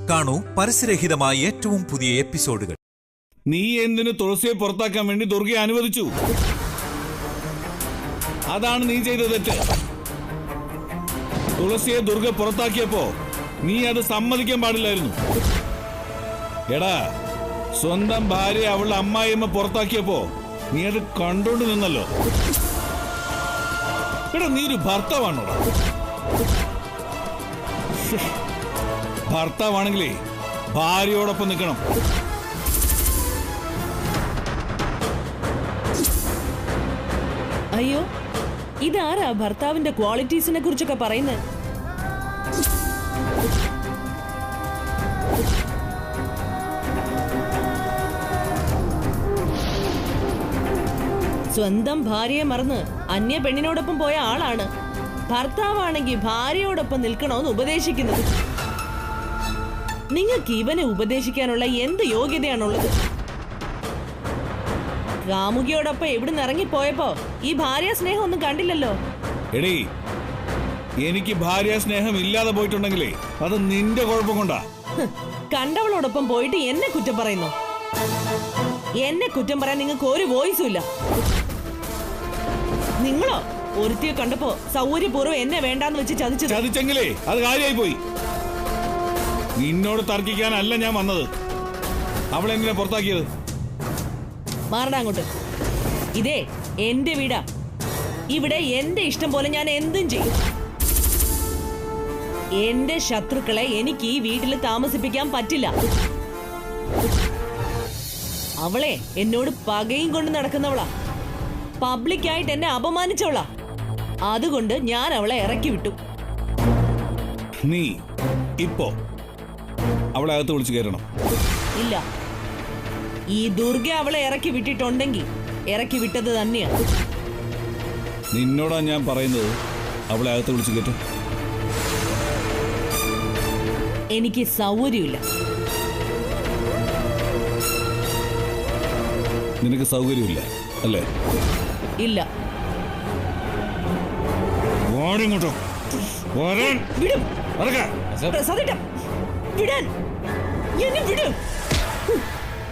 കാണൂ പരസ്യരഹിതമായ ഏറ്റവും പുതിയ എപ്പിസോഡുകൾ. നീ എന്തിനു തുളസിയെ പുറത്താക്കാൻ വേണ്ടി ദുർഗയെ അനുവദിച്ചു? അതാണ് നീ ചെയ്ത തെറ്റ്. തുളസിയെ ദുർഗ പുറത്താക്കിയപ്പോ നീ അത് സമ്മതിക്കാൻ പാടില്ലായിരുന്നു. എടാ, സ്വന്തം ഭാര്യ അവളുടെ അമ്മായിയമ്മ പുറത്താക്കിയപ്പോ നീ അത് കണ്ടോണ്ട് നിന്നല്ലോ. എടാ, നീ ഒരു ഭർത്താവാണോടാ? ഭർത്താവാണെങ്കിലേ ഭാര്യയോടൊപ്പം നിൽക്കണം. അയ്യോ, ഇതാരാ ഭർത്താവിന്റെ ക്വാളിറ്റീസിനെ കുറിച്ചൊക്കെ പറയുന്നത്? സ്വന്തം ഭാര്യയെ മറന്ന് അന്യ പെണ്ണിനോടൊപ്പം പോയ ആളാണ് ഭർത്താവാണെങ്കിൽ ഭാര്യയോടൊപ്പം നിൽക്കണമെന്ന് ഉപദേശിക്കുന്നത്. നിങ്ങൾക്ക് ഇവനെ ഉപദേശിക്കാനുള്ള എന്ത് യോഗ്യതയാണുള്ളത്? കാമുകിയോടൊപ്പം എവിടുന്ന് ഇറങ്ങിപ്പോയപ്പോ ഈ ഭാര്യ സ്നേഹം ഒന്നും കണ്ടില്ലല്ലോ. എടീ, എനിക്ക് ഭാര്യ സ്നേഹം ഇല്ലാതെ പോയിട്ടുണ്ടെങ്കിലേ അത് നിന്റെ കുഴപ്പം കൊണ്ടാ. കണ്ടവളോടൊപ്പം പോയിട്ട് എന്നെ കുറ്റം പറയുന്നു. എന്നെ കുറ്റം പറയാൻ നിങ്ങൾക്ക് ഒരു വോയിസും ഇല്ല. നിങ്ങളോ ഒരുത്തിയെ കണ്ടപ്പോ സൗകര്യപൂർവ്വം എന്നെ വേണ്ടാന്ന് വെച്ച് ചതിച്ചെങ്കിലേ അത് കാര്യമായി പോയി. നിന്നോട് തർക്കിക്കാനല്ല ഞാൻ വന്നത്. അവളെങ്ങനെ പുറത്താക്കിയത്? മാറടാ അങ്ങോട്ട്. ഇതേ എന്റെ വീടാ. ഇവിടെ എന്റെ ഇഷ്ടം പോലെ ഞാൻ എന്തും ചെയ്യും. എന്റെ ശത്രുക്കളെ എനിക്ക് ഈ വീട്ടിൽ താമസിപ്പിക്കാൻ പറ്റില്ല. അവളെ എന്നോട് പകയും കൊണ്ട് നടക്കുന്നവളാ. പബ്ലിക്കായിട്ട് എന്നെ അപമാനിച്ചവളാ. അതുകൊണ്ട് ഞാൻ അവളെ ഇറക്കി വിട്ടു. നീ ഇപ്പോ അവളെ അകത്ത് വിളിച്ചു കയറണം. ഇല്ല, ഈ ദുർഗ അവളെ ഇറക്കി വിട്ടിട്ടുണ്ടെങ്കിൽ ഇറക്കി വിട്ടത് തന്നെയാ. നിന്നോടാ ഞാൻ പറയുന്നത്, അവളെ അകത്ത് വിളിച്ചു കയറ്റ. എനിക്ക് സൗകര്യമില്ല. നിനക്ക് സൗകര്യമില്ല അല്ലേ? ഇല്ല. ഇങ്ങോട്ടോ വിടും. വിടാൻ എന്നെ വിടും.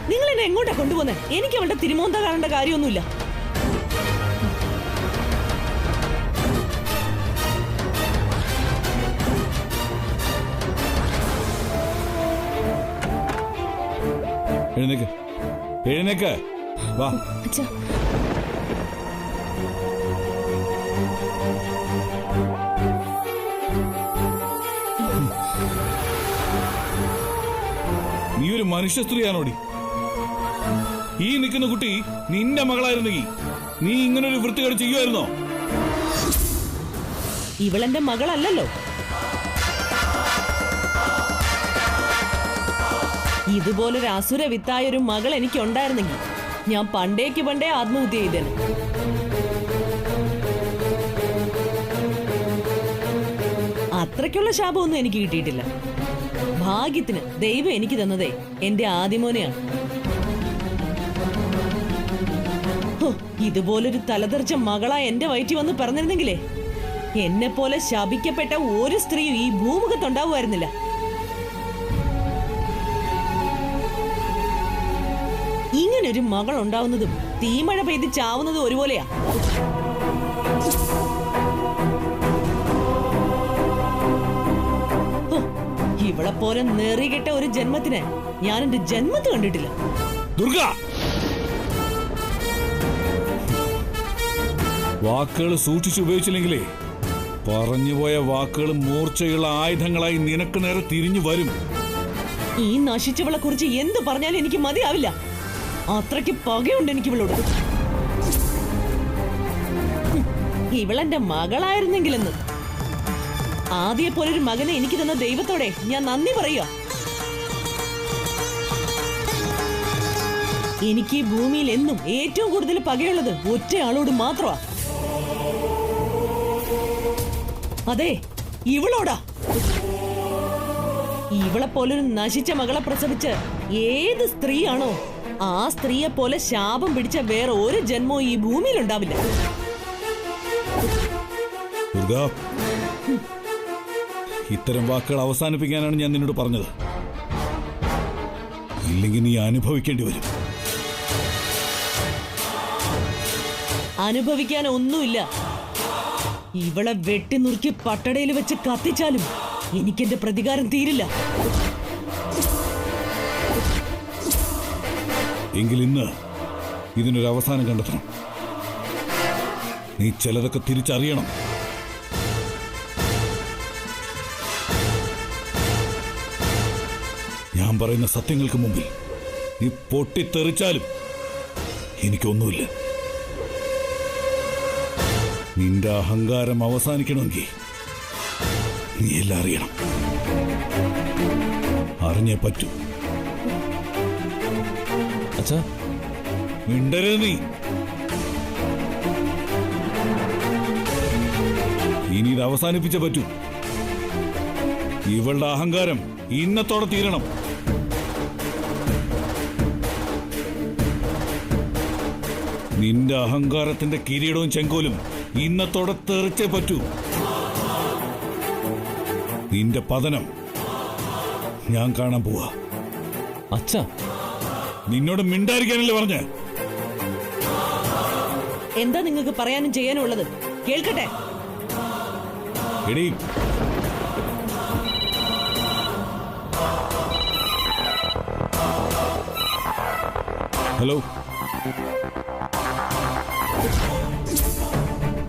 നിങ്ങൾ എന്നെ എങ്ങോട്ടാ കൊണ്ടുപോകുന്നത്? എനിക്ക് അവളുടെ തിരുമോന്ത കാണേണ്ട കാര്യമൊന്നുമില്ല. എഴുന്നേക്ക്, എഴുന്നേക്ക്, വാ. നീ ഒരു മനുഷ്യ സ്ത്രീയാണോടി? ഈ നിൽക്കുന്ന കുട്ടി നിന്റെ മകളായിരുന്നെങ്കിൽ നീ ഇങ്ങനൊരു വൃത്തികേട് ചെയ്യുമായിരുന്നോ? ഇവളെന്റെ മകളല്ലല്ലോ. ഇതുപോലൊരു അസുര വിത്തായൊരു മകൾ എനിക്ക് ഉണ്ടായിരുന്നെങ്കിൽ ഞാൻ പണ്ടേ ആത്മഹത്യ ചെയ്തേനെ. അത്രയ്ക്കുള്ള ശാപമൊന്നും എനിക്ക് കിട്ടിയിട്ടില്ല. ഭാഗ്യത്തിന് ദൈവം എനിക്ക് തന്നതേ എന്റെ ആദിമോനെയാണ്. ഇതുപോലൊരു തലതെറിച്ച മകളാ എന്റെ വയറ്റിൽ വന്ന് പറഞ്ഞിരുന്നെങ്കിലേ എന്നെ പോലെ ശപിക്കപ്പെട്ട ഒരു സ്ത്രീയും ഈ ഭൂമുഖത്തുണ്ടാവുമായിരുന്നില്ല. ഇങ്ങനൊരു മകൾ ഉണ്ടാവുന്നതും തീമഴ പെയ്ത് ചാവുന്നതും ഒരുപോലെയാ. ഇവളെ പോലെ നെറികെട്ട ഒരു ജന്മത്തിന് ഞാൻ എന്റെ ജന്മത്ത് കണ്ടിട്ടില്ല. ദുർഗ, വാക്കുകൾ സൂക്ഷിച്ചുപയോഗിച്ചില്ലെങ്കിലേ പറഞ്ഞുപോയ വാക്കുകൾ മൂർച്ചയുള്ള ആയുധങ്ങളായി നിനക്ക് നേരെ തിരിഞ്ഞു വരും. ഈ നശിച്ചവളെ കുറിച്ച് എന്ത് പറഞ്ഞാലും എനിക്ക് മതിയാവില്ല. അത്രയ്ക്ക് പകയുണ്ട് എനിക്ക് ഇവളോട്. ഇവളെന്റെ മകളായിരുന്നെങ്കിലെന്ന് ആദ്യ പോലൊരു മകനെ എനിക്ക് തന്ന ദൈവത്തോടെ ഞാൻ നന്ദി പറയുക. എനിക്ക് ഈ ഭൂമിയിൽ എന്നും ഏറ്റവും കൂടുതൽ പകയുള്ളത് ഒറ്റയാളോട് മാത്രമാ. അതെ, ഇവളോടാ. ഇവളെ പോലൊരു നശിച്ച മകളെ പ്രസവിച്ച് ഏത് സ്ത്രീയാണോ ആ സ്ത്രീയെ പോലെ ശാപം പിടിച്ച വേറെ ഒരു ജന്മവും ഈ ഭൂമിയിൽ ഉണ്ടാവില്ല. ഇത്തരം വാക്കുകൾ അവസാനിപ്പിക്കാനാണ് ഞാൻ നിന്നോട് പറഞ്ഞത്. ഇല്ലെങ്കിൽ നീ അനുഭവിക്കേണ്ടി വരും. അനുഭവിക്കാൻ ഒന്നുമില്ല. ഇവളെ വെട്ടിനുറുക്കി പട്ടടയിൽ വെച്ച് കത്തിച്ചാലും എനിക്കെന്റെ പ്രതികാരം തീരില്ല. എങ്കിൽ ഇന്ന് ഇതിനൊരു അവസാനം കണ്ടെത്തണം. നീ ചിലതൊക്കെ തിരിച്ചറിയണം. ഞാൻ പറയുന്ന സത്യങ്ങൾക്ക് മുമ്പിൽ നീ പൊട്ടിത്തെറിച്ചാലും എനിക്കൊന്നുമില്ല. നിന്റെ അഹങ്കാരം അവസാനിക്കണമെങ്കിൽ നീ എല്ലാം അറിയണം. അറിഞ്ഞേ പറ്റൂ. അച്ഛാ, മിണ്ടരുത് നീ. ഇനി ഇത് അവസാനിപ്പിച്ചേ പറ്റൂ. ഇവളുടെ അഹങ്കാരം ഇന്നത്തോടെ തീരണം. നിന്റെ അഹങ്കാരത്തിന്റെ കിരീടവും ചെങ്കോലും ഇന്നത്തോടെ തെറിച്ചേ പറ്റൂ. നിന്റെ പതനം ഞാൻ കാണാൻ പോവാ. അച്ഛാ, നിന്നോട് മിണ്ടായിരിക്കാനല്ലേ പറഞ്ഞേ? എന്താ നിങ്ങൾക്ക് പറയാനും ചെയ്യാനും ഉള്ളത്? കേൾക്കട്ടെ. എടീ, ഹലോ.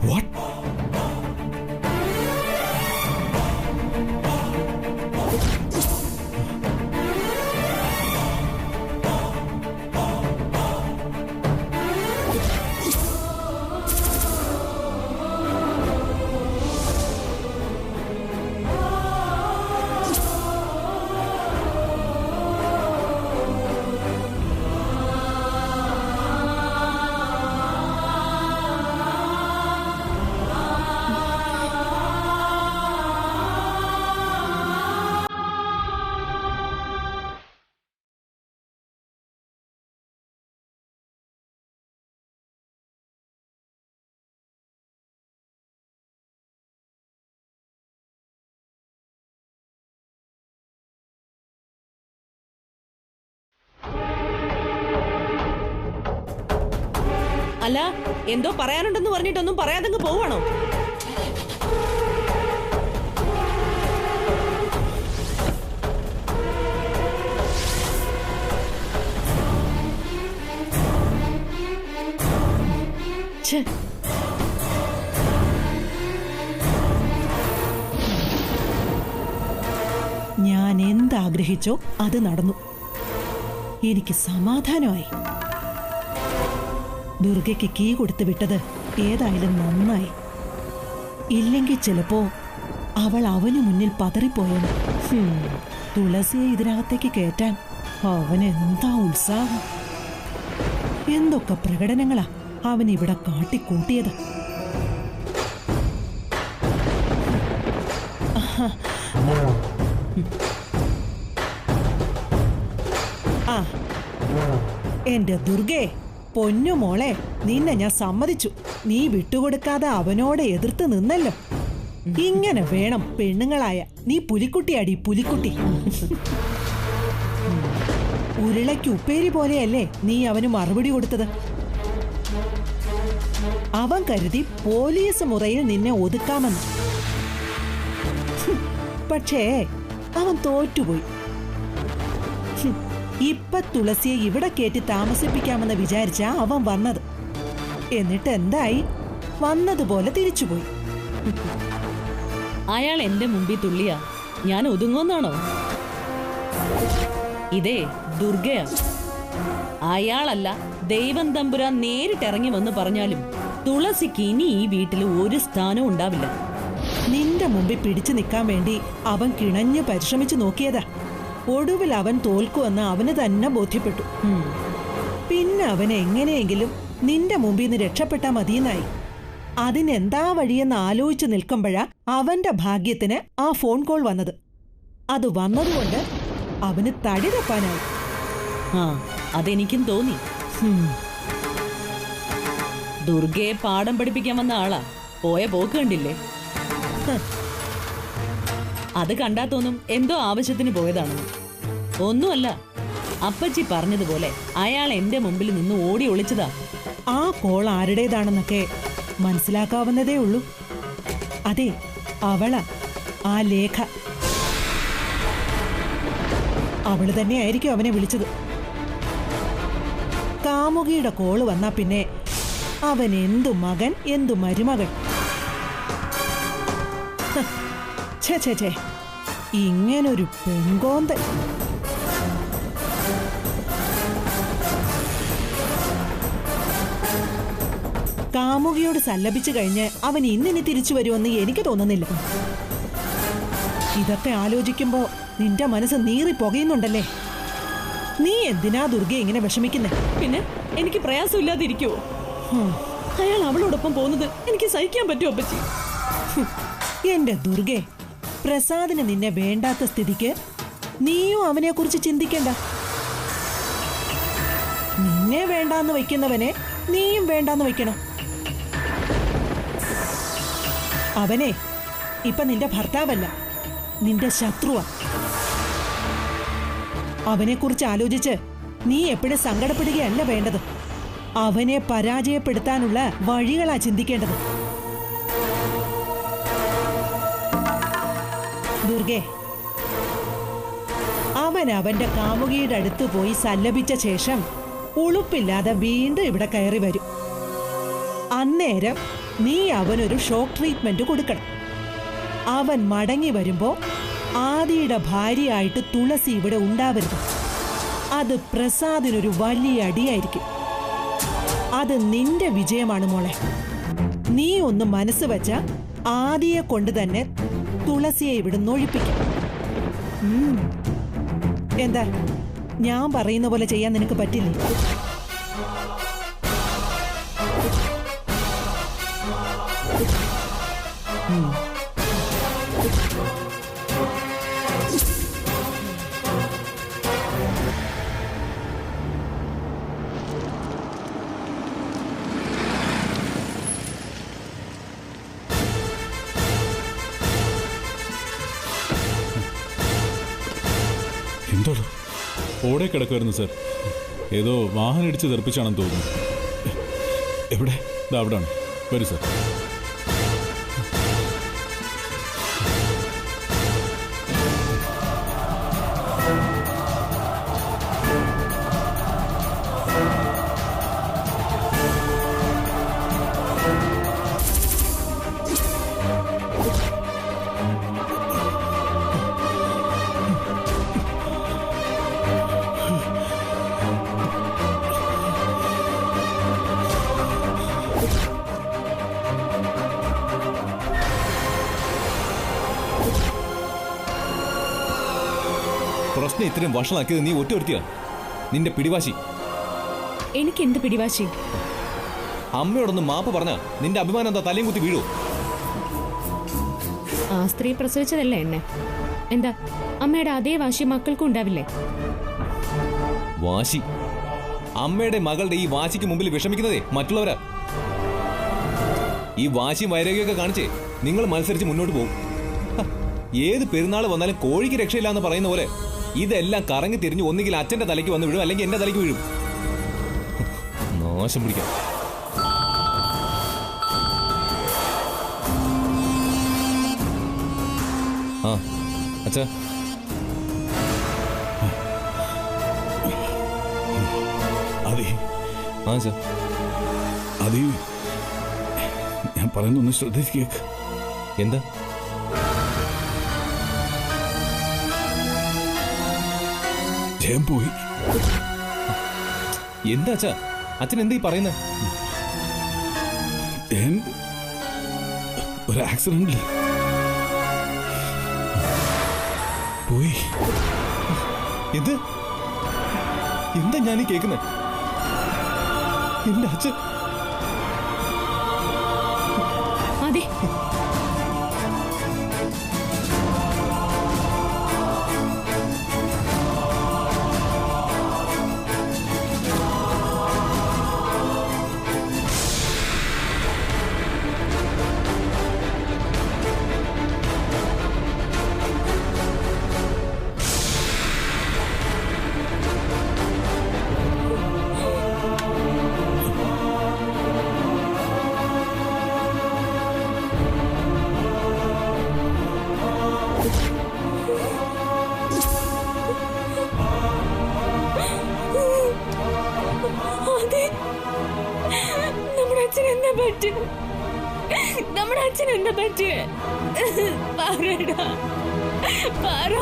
വാട്ട്? അല്ല, എന്തോ പറയാനുണ്ടെന്ന് പറഞ്ഞിട്ടൊന്നും പറയാതങ്ങ് പോവാണോ? ഛെ, ഞാൻ എന്താഗ്രഹിച്ചോ അത് നടന്നു. എനിക്ക് സമാധാനമായി. ദുർഗയ്ക്ക് കീ കൊടുത്തു വിട്ടത് ഏതായാലും നന്നായി. ഇല്ലെങ്കിൽ ചിലപ്പോ അവൾ അവനു മുന്നിൽ പതറിപ്പോയെന്ന്. തുളസിയെ ഇതിനകത്തേക്ക് കയറ്റാൻ അവനെന്താ ഉത്സാഹം! എന്തൊക്കെ പ്രകടനങ്ങളാ അവൻ ഇവിടെ കാട്ടിക്കൂട്ടിയത്. ആ, എന്റെ ദുർഗേ, പൊന്നു മോളെ, നിന്നെ ഞാൻ സമ്മതിച്ചു. നീ വിട്ടുകൊടുക്കാതെ അവനോട് എതിർത്ത് നിന്നല്ലോ. ഇങ്ങനെ വേണം പെണ്ണുങ്ങളായ. നീ പുലിക്കുട്ടിയാടി, പുലിക്കുട്ടി. ഉരുളയ്ക്ക് ഉപ്പേരി പോലെയല്ലേ നീ അവന് മറുപടി കൊടുത്തത്. അവൻ കരുതി പോലീസ് മുറയിൽ നിന്നെ ഒതുക്കാമെന്ന്. പക്ഷേ അവൻ തോറ്റുപോയി. ഇപ്പൊ തുളസിയെ ഇവിടെ കയറ്റി താമസിപ്പിക്കാമെന്ന് വിചാരിച്ചാ അവൻ വന്നത്. എന്നിട്ട് എന്തായി? വന്നതുപോലെ തിരിച്ചുപോയി. അയാൾ എന്റെ മുമ്പിൽ തുള്ളിയാ ഞാൻ ഒതുങ്ങുന്നാണോ? ഇതേ ദുർഗയാ. അയാളല്ല, ദൈവം തമ്പുരാൻ നേരിട്ടിറങ്ങി വന്ന് പറഞ്ഞാലും തുളസിക്ക് ഇനി ഈ വീട്ടിൽ ഒരു സ്ഥാനവും ഉണ്ടാവില്ല. നിന്റെ മുമ്പിൽ പിടിച്ചു നിൽക്കാൻ വേണ്ടി അവൻ കിണഞ്ഞ് പരിശ്രമിച്ചു നോക്കിയതാ. ഒടുവിൽ അവൻ തോൽക്കുമെന്ന് അവന് തന്നെ ബോധ്യപ്പെട്ടു. പിന്നെ അവൻ എങ്ങനെയെങ്കിലും നിന്റെ മുമ്പിൽ നിന്ന് രക്ഷപ്പെട്ടാ മതിയെന്നായി. അതിനെന്താ വഴിയെന്ന് ആലോചിച്ച് നിൽക്കുമ്പോഴാ അവന്റെ ഭാഗ്യത്തിന് ആ ഫോൺ കോൾ വന്നത്. അത് വന്നതുകൊണ്ട് അവന് തടി തപ്പാനായി. ആ, അതെനിക്കും തോന്നി. ദുർഗയെ പാഠം പഠിപ്പിക്കാൻ വന്ന ആളാ. പോയ പോക്ക് കണ്ടില്ലേ? അത് കണ്ടാ തോന്നും എന്തോ ആവശ്യത്തിന് പോയതാണെന്ന്. ഒന്നുമല്ല, അപ്പച്ചി പറഞ്ഞതുപോലെ അയാൾ എന്റെ മുമ്പിൽ നിന്ന് ഓടി ഒളിച്ചതാ. ആ കോൾ ആരുടേതാണെന്നൊക്കെ മനസ്സിലാക്കാവുന്നതേ ഉള്ളൂ. അതെ, അവളാ ആ ലേഖ. അവള് തന്നെയായിരിക്കും അവനെ വിളിച്ചത്. കാമുകിയുടെ കോള് വന്നാ പിന്നെ അവൻ എന്തു മകൻ എന്തു മരുമകൾ. ഛേ, ഇങ്ങനൊരു പെങ്കോന്തൻ. കാമുകിയോട് സല്ലപിച്ചു കഴിഞ്ഞ് അവൻ ഇന്നിനി തിരിച്ചു വരുമെന്ന് എനിക്ക് തോന്നുന്നില്ല. ഇതൊക്കെ ആലോചിക്കുമ്പോ നിന്റെ മനസ്സ് നീറി പുകയുന്നുണ്ടല്ലേ. നീ എന്തിനാ ദുർഗയെ ഇങ്ങനെ വിഷമിക്കുന്നേ? പിന്നെ എനിക്ക് പ്രയാസമില്ലാതിരിക്കുവോ? അയാൾ അവളോടൊപ്പം പോകുന്നത് എനിക്ക് സഹിക്കാൻ പറ്റുമോ അപ്പച്ചി? എന്റെ ദുർഗെ, പ്രസാദിന് നിന്നെ വേണ്ടാത്ത സ്ഥിതിക്ക് നീയും അവനെ കുറിച്ച് ചിന്തിക്കണ്ട. നിന്നെ വേണ്ടാന്ന് വയ്ക്കുന്നവനെ നീയും വേണ്ടാന്ന് വയ്ക്കണം. അവനെ ഇപ്പൊ നിന്റെ ഭർത്താവല്ല, നിന്റെ ശത്രുവാ. അവനെ കുറിച്ച് ആലോചിച്ച് നീ എപ്പോഴും സങ്കടപ്പെടുകയല്ല വേണ്ടത്. അവനെ പരാജയപ്പെടുത്താനുള്ള വഴികളാ ചിന്തിക്കേണ്ടത്. ദുർഗെ, അവൻ അവന്റെ കാമുകിയുടെ അടുത്ത് പോയി സല്ലപിച്ച ശേഷം ഉളുപ്പില്ലാതെ വീണ്ടും ഇവിടെ കയറി വരും. അന്നേരം നീ അവനൊരു ഷോക്ക് ട്രീറ്റ്മെന്റ് കൊടുക്കണം. അവൻ മടങ്ങി വരുമ്പോ ആദിയുടെ ഭാര്യയായിട്ട് തുളസി ഇവിടെ ഉണ്ടാവരുത്. അത് പ്രസാദിനൊരു വലിയ അടിയായിരിക്കും. അത് നിന്റെ വിജയമാണ് മോളെ. നീ ഒന്ന് മനസ്സ് വെച്ച ആദിയെ കൊണ്ട് തന്നെ തുളസിയെ ഇവിടുന്ന് ഒഴിപ്പിക്കും. എന്താ, ഞാൻ പറയുന്ന പോലെ ചെയ്യാൻ നിനക്ക് പറ്റില്ലേ? എന്തോളൂ ഓടെ കിടക്കുമായിരുന്നു സാർ. ഏതോ വാഹനം ഇടിച്ച് തെറിപ്പിച്ചാണെന്ന് തോന്നുന്നു. എവിടെ? ഇതാ അവിടാണ്. വരൂ സാർ. പ്രശ്നം ഇത്രയും വഷളാക്കിയത് നീ ഒറ്റ നിന്റെ പിടിവാശി. എനിക്ക് എന്ത് പിടിവാശി? അമ്മയോടൊന്ന് മാപ്പ് പറഞ്ഞ നിന്റെ അഭിമാനം എന്താ തലയും കുത്തി വീഴൂ? ആ സ്ത്രീ പ്രസവിച്ചതല്ലേ എന്നെ? എന്താ അമ്മയുടെ അതേ വാശി മക്കൾക്കും ഉണ്ടാവില്ലേ? വാശി? അമ്മയുടെ മകളുടെ ഈ വാശിക്ക് മുമ്പിൽ വിഷമിക്കുന്നതേ മറ്റുള്ളവരാ. ഈ വാശിയും വൈരാഗ്യമൊക്കെ കാണിച്ചേ നിങ്ങൾ മത്സരിച്ച് മുന്നോട്ട് പോകും. ഏത് പെരുന്നാൾ വന്നാലും കോഴിക്ക് രക്ഷയില്ല എന്ന് പറയുന്ന പോലെ ഇതെല്ലാം കറങ്ങി തിരിഞ്ഞ് ഒന്നുകിൽ അച്ഛന്റെ തലയ്ക്ക് വന്ന് വീഴും, അല്ലെങ്കിൽ എന്റെ തലയ്ക്ക് വീഴും. നാശം പിടിക്കാം. ആ അച്ഛാ, അതെ ആ അച്ഛാ, അതെ, ഞാൻ പറയുന്നൊന്ന് ശ്രദ്ധിച്ച് കേക്ക്. എന്താ? ജയം പോയി. എന്താ അച്ഛാ? അച്ഛൻ എന്താ ഈ പറയുന്നത്? ഒരു ആക്സിഡന്റിൽ പോയി. എന്ത്? എന്താ ഞാൻ കേൾക്കുന്നത്? എന്റെ അച്ഛൻ അതെ, പറ്റും? നമ്മുടെ അച്ഛൻ എന്താ പറ്റിയേ? പറയടാ, പറ.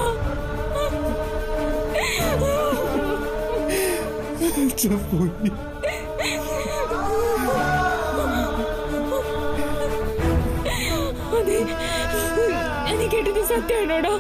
അതെ, നീ കേട്ടത് സത്യമാണോടോ?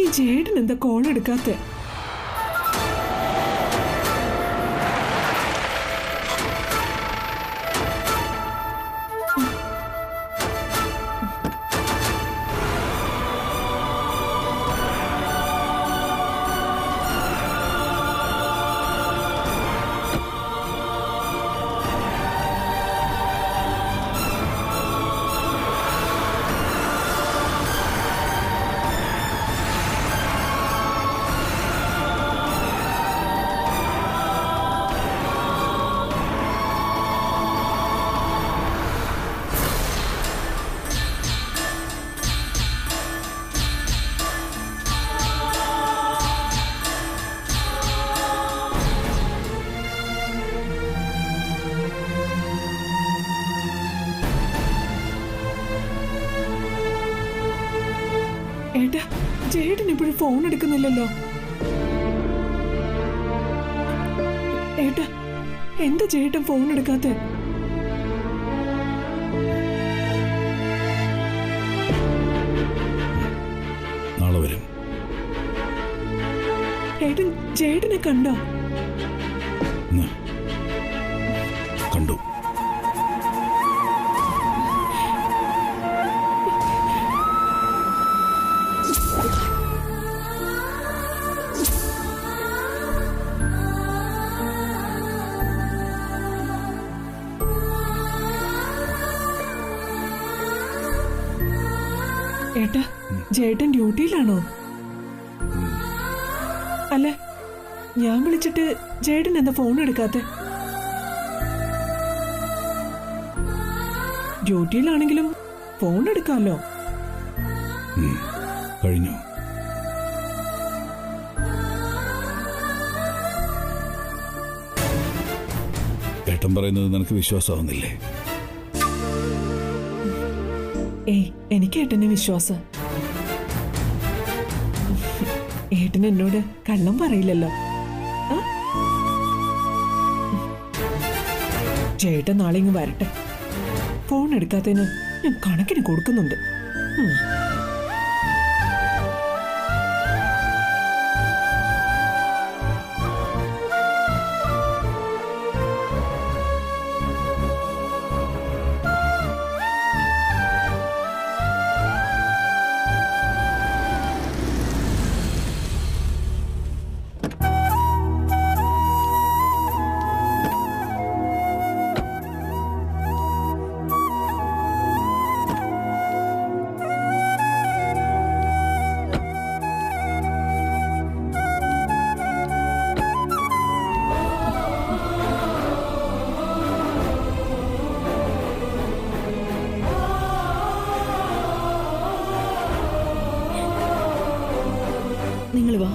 ഈ ജേഡൻ എന്താ കോൾ എടുക്കാത്ത? ഏട്ടാ, ജേഡൻ ഇപ്പോഴും ഫോൺ എടുക്കുന്നില്ലല്ലോ. ഏട്ടാ, എന്താ ജേട്ടൻ ഫോൺ എടുക്കാത്ത? നാളെ വരും. ഏട്ടൻ ജേട്ടനെ കണ്ടോ? കണ്ടു. ഏട്ടാ, ജേട്ടൻ ഡ്യൂട്ടിയിലാണോ? അല്ല, ഞാൻ വിളിച്ചിട്ട് ജേട്ടൻ എന്താ ഫോൺ എടുക്കാത്ത? ഡ്യൂട്ടിയിലാണെങ്കിലും ഫോൺ എടുക്കാമല്ലോ. കഴിഞ്ഞു. ഏട്ടൻ പറയുന്നത് നിനക്ക് വിശ്വാസമാവുന്നില്ലേ? ഏയ്, എനിക്ക് ഏട്ടനെ വിശ്വാസം. ഏട്ടൻ എന്നോട് കള്ളം പറയില്ലല്ലോ. ചേട്ടൻ നാളെ ഇങ്ങ് വരട്ടെ. ഫോൺ എടുക്കാത്തതിന് ഞാൻ കണക്കിന് കൊടുക്കുന്നുണ്ട്. നിങ്ങൾ വാ.